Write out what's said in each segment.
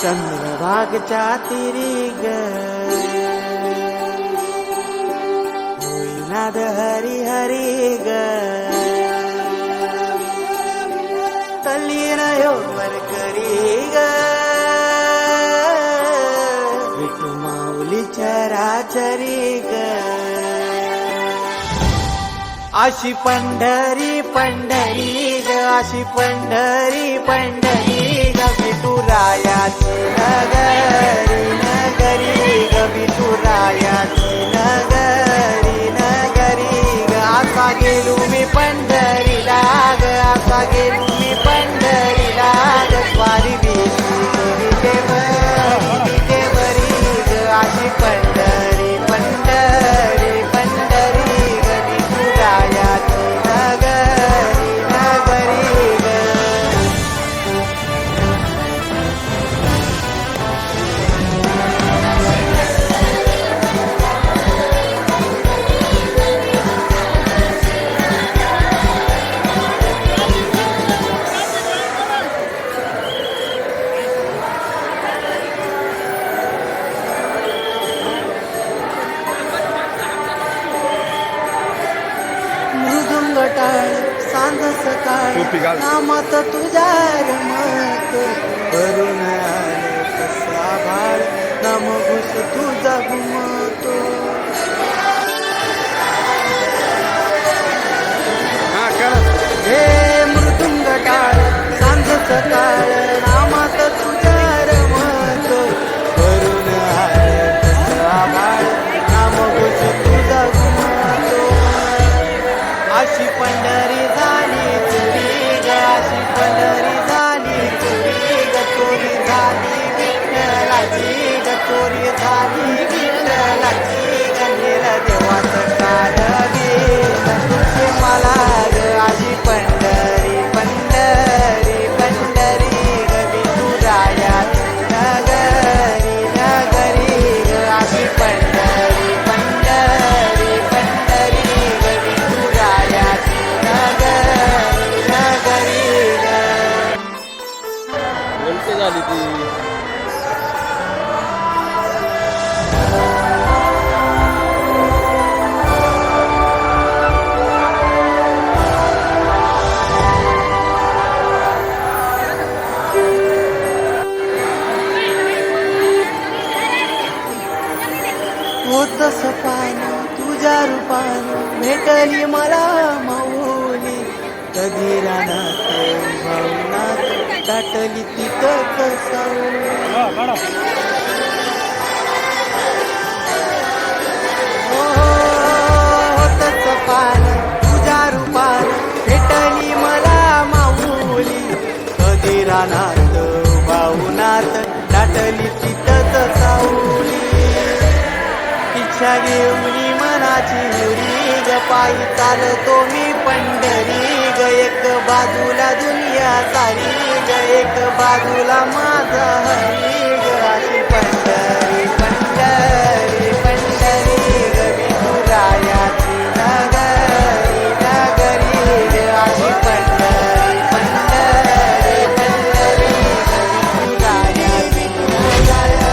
चंद्रभागच्या तिरी ग होईनाद हरी हरी ग तल्लीन वर करी ग विठू माऊली चराचरी ग अशी पंढरी पंढरी ग अशी पंढरी पंढरी ग विठुरायाची नगरी नगरी ग विठुरायाची नगरी नगरी ग असा गेलो मी पंढरीला ग असा गेलो मी पंढरीला ग स्वारी विठेवरी ग अशी पंढरी पंढरी पंढरी ग विठुरायाची नगरी नगरी ग मृदुंग टाळ सांज सकाळ नामात तुझ्या रमत करून आले कसा भाळ नाम घुस तुझा घुमतो हे मृदुंग टाळ सांज सकाळ नामात तुझ्या रमत करून आले कसा भाळ नाम घुस तुझा घुमतो अशी पंढरी झाली तुरी ग अशी पंढरी झाली तुरी ग चोरी झाली विठ्ठलाची ग चोरी झाली विठ्ठलाची ग नील देवाचं कारवी तुझे मला ग अशी पंढरी पंढरी पंढरी ग विठुरायाची नगरी नगरी ग अशी पंढरी पंढरी पंढरी ग विठुरायाची नगरी नगरी ग बोलते झाली ती होतस पान तुझ्या रूपान भेटली मला माऊली कधी रानात भावनात दाटली तिथंच सावली होतस पान तुझ्या रूपान भेटली मला माऊली कधी रानात भावनात दाटली तिथंच सावली इच्छा घेऊन मनाची हुरी ग पायी चालतो मी पंढरी ग एक बाजूला दुनिया सारी ग एक बाजूला माझा हरी ग अशी पंढरी पंढरी पंढरी ग विठुरायाची नगरी नगरी ग अशी पंढरी पंढरी पंढरी ग विठुरायाची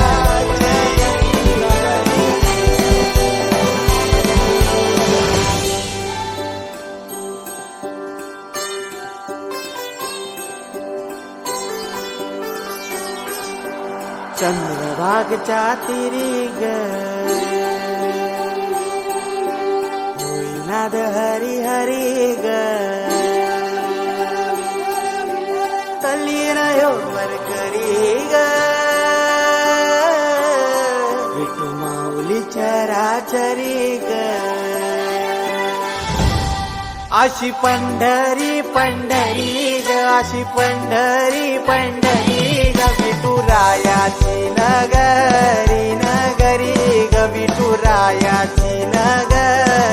चंद्रभागच्या तिरी ग होईनाद हरी हरी ग तल्लीन वर करी ग विठू माऊली चराचरी ग अशी पंढरी पंढरी ग अशी पंढरी पंढरी ग विठुरायाची नगरी नगरी ग विठुरायाची नगरी